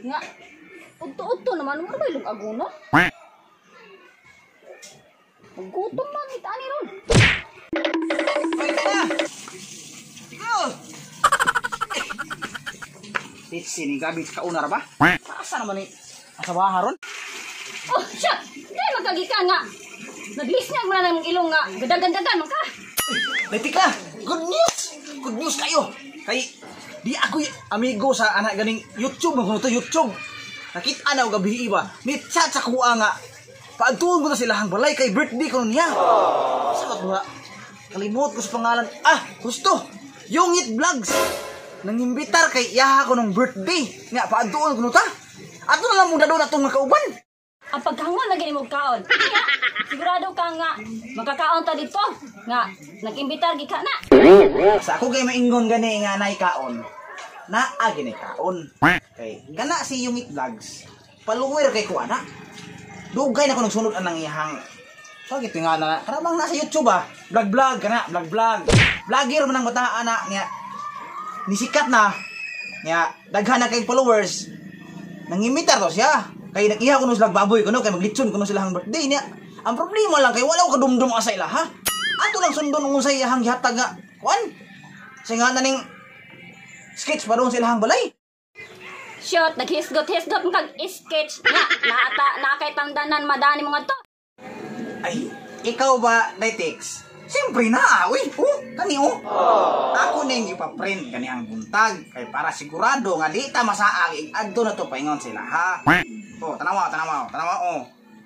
Nga, udto-udto naman, mo ba ilong aguno? Gutom man, itani ron. Ay, kaya! Ikaw! Sini, gabi ka unar ba? Asa naman ni asabaha ron? Oh, siya! Kaya magkagika nga. Nag-listening mo na ng ilong nga. Gadagan-dagan ka. Letik ka! Good news! Good news kayo! Kay, di ako amigo sa anak ganing YouTube. Mga to YouTube. Nakita na ako gabi iba. Ni chat sa kuha nga. Paagtuon ko na sila hang balay kay birthday ko niya. Sabat ba? Kalimot ko sa pangalan. Gusto! Yungit Vlogs! Nangimbitar kay iyaha ko ng birthday. Nga, paagtuon ko ta. Ato na lang muna doon atong makauban. Ang paghangon lagi ni mo kaon. Kaya, sigurado ka nga makakaon ta dito. Nga, nag-imbitar gi ka na. Sa ako kay maingon gani nga nay kaon. Naa gini kaon. Kay kana si Yungit Vlogs. Follower kay ko ana. Dugay na ko nagsunod anang iyahang. So gito nga na. Karabang nasa YouTube Vlog kana, vlog. Vlogger man ang bata ana niya. Nisikat na. Niya daghan na kay followers. Nangimitar to siya. Kay nag-iha ko nung silang baboy ko no, kay maglitson ko nung silang birthday niya. Ang problema lang kay wala ko kadumdum asa ila ha. Ato lang sundon nung sa iyahang gihatag nga. Kuan? Sa nga na ning sketch pa doon sa ilahang balay. Shot, naghisgot-hisgot kag sketch nga. Na kay tangdanan madani mga to. Ay, ikaw ba, Ditex? Siyempre na, uy, kani Ako na yung ipaprint kani ang buntag. Kay para sigurado nga di ta masaag, adto na to paingon sila, ha? Tanawa,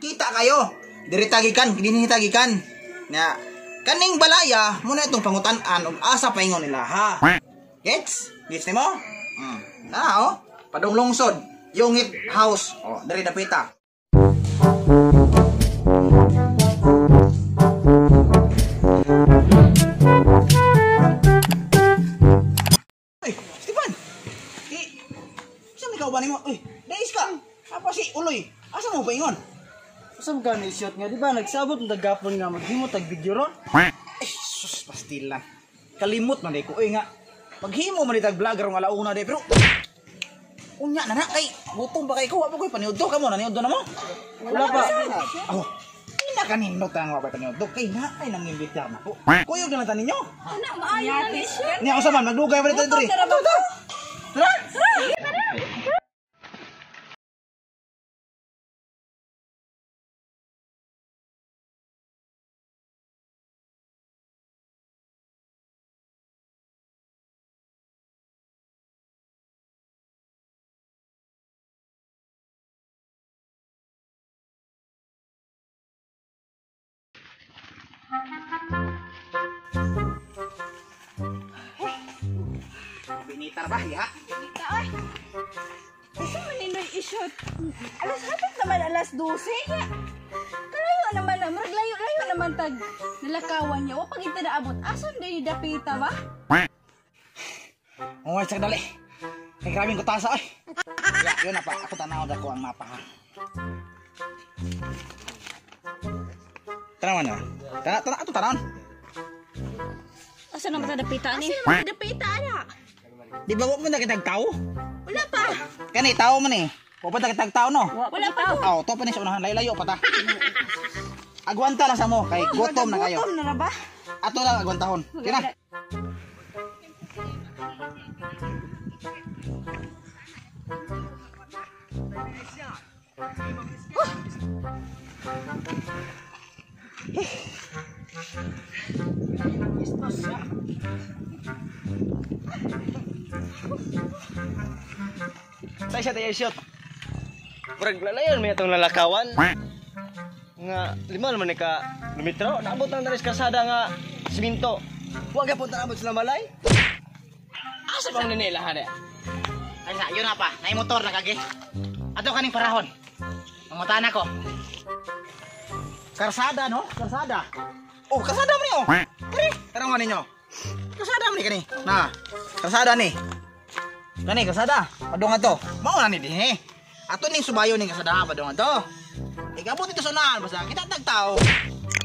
Kita kayo, diritagikan, dinihitagikan. Nga, kaning balaya, muna itong pangutan-an, asa paingon nila, ha? Gets? Gets ni mo? Padong lungsod, Yungit House, dari dapita. Dais ka! Apa si Uloy? Asa mo pa ingon? Asa mo ka ni-shot nga? Di ba nagsabot ng tagapon nga maghimo tag-video ron? Sus, pastila. Kalimot man ko. Nga, maghimo man itag vlogger nga launa de. Pero, unya na kay gutom ba kay ko? Wapa ko'y paniudto ka mo? Naniudto na mo? Wala pa. Hindi na kaninot ang wapa paniudto. Kay na ay nangimbitar na po. Kuyog na natin ninyo. Maayo na ni siya. Niya ko saman, magdugay pa dito diri. Tara! Binitar ba, ya? Ika, ay. Kasi maninoy i-shoot. Alas hapit naman, alas 12. Kalayo naman, layo naman tag nalakawan niya. Wapag ito naabot. Asan din yung dapita ba? Ay, tsaka dali. Kay grabing ko tasa, ay. Yun na pa, ako tanaw na ko ang mapa, ha. Tanawan na. Ato tanawan. Asa naman ta dapita ni? Asan naman dapita, ana? Di ba mo na kitag tao? Wala pa. Kani tao man eh. Wa pa kitag tao no. Wala pa. To pa ni sa unahan, layo pa ta. Agwanta lang sa mo kay gutom na kayo. Gutom na ba? Ato lang agwantahon. Kina. Saya siya tayo shoot. Murag lalayon may itong lalakawan. Nga, lima naman ni ka lumitro. Naabot lang na rin kasada nga siminto. Huwag ka punta naabot sila malay. Asa bang ninilahan eh? Ay sa, yun na pa. Nay motor na kagi. Ato kaning parahon. Mangutan ako. Karsada no? Karsada. Karsada mo niyo. Kani, tarong ninyo. Karsada mo ni kani. Na, karsada ni. Kani kasada, padungan to. Mao na ni dinhi. Ato ning subayo ning kasada padungan to. Igabot dito sa unahan basta kita tagtao.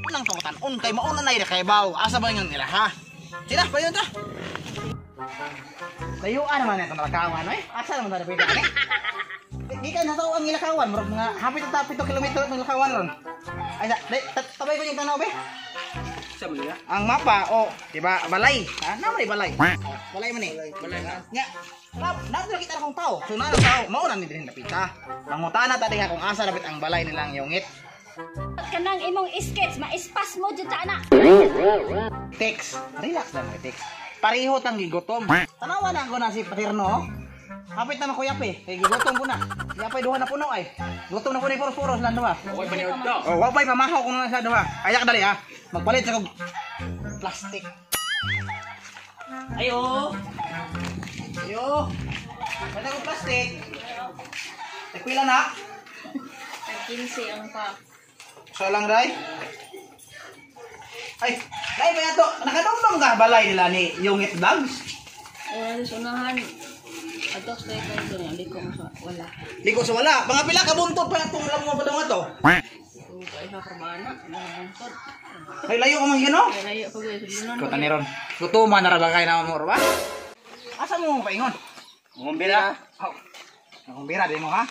Unang pangutan kay mauna na ira kay baw. Asa ba ngon nila ha? Sila pa yun ta. Layuan naman ito nalakawan, eh. Asa naman tayo pwede, Di ka na ang ilakawan, bro. Mga hapit na 7 kilometro ang ilakawan ron. Ay, tabay ko yung tanaw, be. Sa mo niya? Ang mapa, di ba, balay. Ano may balay? Balay man eh. Balay na. Nga, nato kita akong tao. So na tao, mauna ni din napita. Mangutana ta diha kung asa dapat ang balay nilang yungit. Kanang imong sketch, ma-ispas mo dyan ta na. Text, relax lang may text. Pareho tang gigutom. Tanawa na ko na si Paterno. Hapit na makuyap eh. Kay gigutom ko na. Yapay duha na puno ay. Gutom na ko ni poros-poros lang duha. Okay pa niya daw. Oh, wa pay pamahaw ko na sa duha. Ayak dali ha. Magpalit sa kog plastic. Ayo. Ayo. Pwede ko plastic. Pila na? 15 ang pack. So lang dai. Ay, dai ba yato? Nakadumdum ka balay nila ni Yungit Vlogs? Alis unahan. Atos kay kayo doon, hindi ko wala. Di ko sa wala. Mga pila ka buntot pa itong lang mo ba to? So, kaya sa karbana, nabungtod. Ay, layo ko man gino? Kaya layo pa guys, lunan. Ikaw tani ron. Gutuman na ra ba kayo na mo ba? Asa mo paingon? Mumbira. Kumbira din mo ha?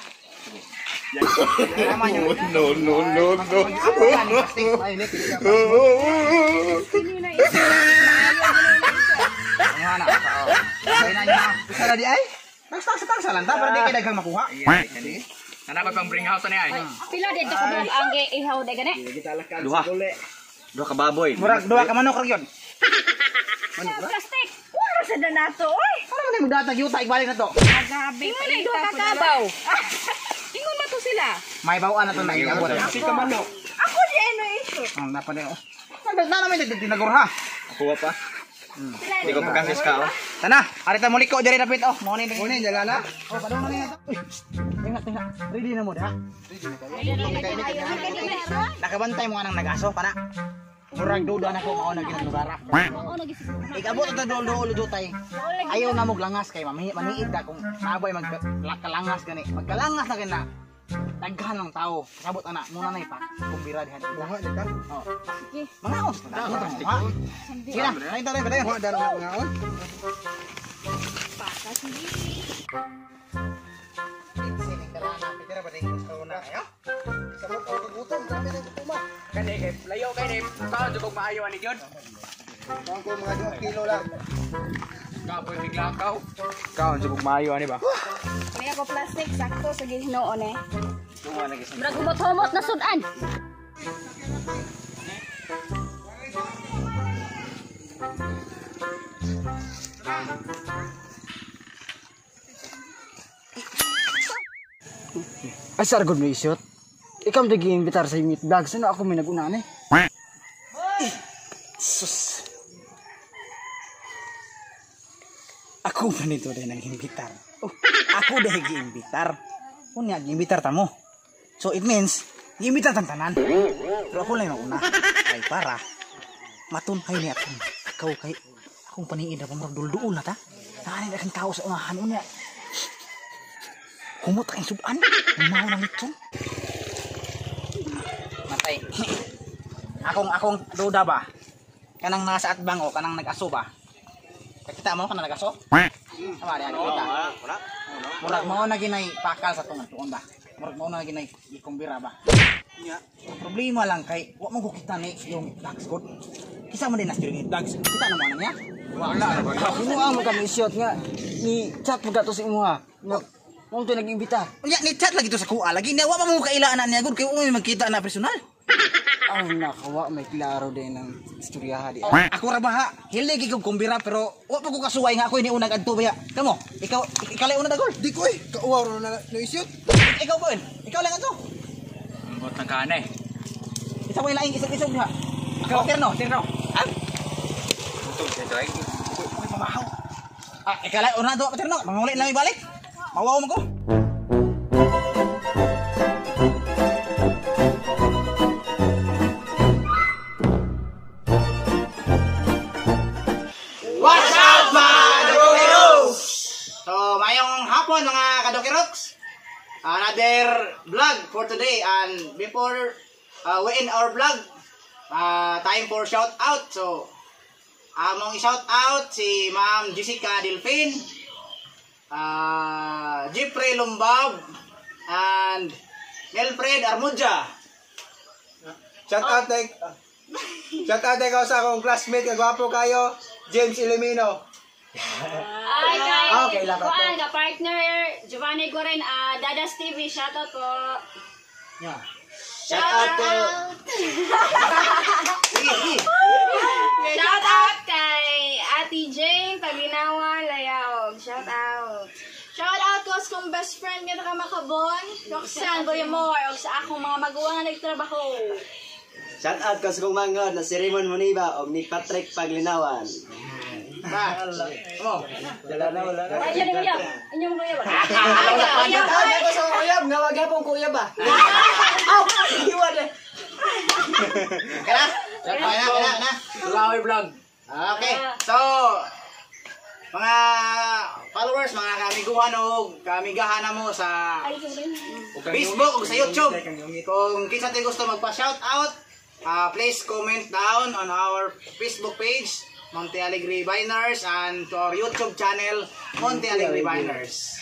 No. Sino na isa? Ano na? Ay na niya. Isa na di ay. Nagstang-stang lang ta para di kay daghang makuha. Nana pang bring house na ay. Pila dito ko doon ang ihaw de gani. Duha. Duha ka baboy. Murag duha ka manok ra gyud. Plastic. Wala sa danato, oy! Ano man mo datag yuta ibalik na to? Agabi pa Ingon ito. duha ka kabaw. Ingon na to sila. May bawaan na to na iabot. Kasi ka manok. Ako di ano issue. Ang napalay oh. Na naman tinagor ha. Ako pa. Hindi ko pagkasis ka oh. Tana, arita mo liko diri dapit oh. Mo ni jalala. Oh, padung na niya. Uy. Tinga. Ready na mo ha? Nakabantay mo anang nag-aso para. Murag duda na ko mao na ginagara. Oo nagisip. Ikabot ta dolo jutay. Ayaw na mo langas kay maniid ka kung naboy magkalangas gani. Magkalangas na gina. Daghan ng tao. Sabot ana muna na ipa. Kumbira diha. Buha dita. Oh. Sige. Mga os na damo plastic. Sige na, ay tara ba dayon. Buha daro mga on. Paka sige. Sining karana pitira ba ding gusto na ayo. Sabot ko gutom dami na gutuma. Kani kay layo kay ni. Kaon jud kog maayo ani jud. Kuang ko mga 2 kilo lang. Kapoy biglakaw. Kaon jud kog maayo ani ba? Kaya ko plastic, sakto sa gihinoon eh. Tunga lagi sa. Murag humot-humot na sudan. Asar good mo isot. Ikaw mo nag-iimbitar sa Yungit Vlogs. Ano ako may nag-una na eh? Sus. Ako ba nito din nag-imbitar? Oh, ako dahil nag-imbitar. Unya, nag-imbitar ta mo. So it means, nag-imbitar tanan. Pero ako lang yung una. Ay para, matunhay niya akong ikaw kay akong paniin na pamurag dulduol na ta. Nakanin akong tao sa unahan. Unya, humot ang suban. Umaw ng litson. Matay. akong duda ba? Kanang nasa atbang o kanang nag-aso ba? Kita mo kanang nag-aso? Tama rin kita. Murag mo na ginay pakal sa tuon ba? Murag mo na ginay ikumbira ba? Problema lang kay wa mo ko kita ni yung tax code. Kisa man din nas yung tax. Kita na mo na niya. Wala ba? Imo mo kami isyot nga ni chat mo gato sa imo ha. Mo to nag-imbita. Unya ni chat lagi to sa kuha lagi. Wa pa mo kailaan na niya gud kay umi magkita na personal. Aw nakawa may klaro din ng istorya di. Ako ra baha. Hilig ko kumbira pero wa pa ko kasuway nga ako ni unang adto ba. Kamo, ikaw lay una dagol. Di ko eh. Kauwaw na no isyot. Ikaw ko Ikaw lang ato. Bot na kanay. Isa mo laing isog-isog diha. Ikaw terno. Ah. Tutog sa doy. May pamahaw. Ikaw lay una do terno. Manguli lang ibalik. Mawaw mo ko. What's up mga Kadokiroks? So, mayong hapon mga Kadokiroks. Another vlog for today and before we end our vlog, time for shout out. So, among i-shout out si Ma'am Jessica Delfin, Jeffrey Lumbab, and Nelfred Armuja. Shout out tayo sa akong classmate, kagwapo kayo, James Ilimino. Ay, kay, Okay, lapat kuan, ka-partner, Giovanni Goren, Dadas TV, shoutout po. Yeah. Shout out! Sige, sige. Shout out kay Ate Jane Paginawa Layaw. Shout out. Shout out ko sa kong best friend nga nakamakabon, Roxanne Boyamor, o sa akong mga maguwang na nagtrabaho. Shout out ko sa kong mangod na si Raymond Moniba o ni Patrick Paglinawan. Ba. Mo. Ay, yan yung uyab. Inyong uyab. Kaya ko sa kuyab, nga wag yapong kuyab ba? Iwan eh. Kaya na. Flower vlog. Okay. So, mga followers, mga kamiguhan o kamigahan na mo sa Facebook o sa YouTube. Kung kinsa tayo gusto magpa-shout out, please comment down on our Facebook page, Monte Alegre Biners, and to our YouTube channel, Monte Alegre Biners.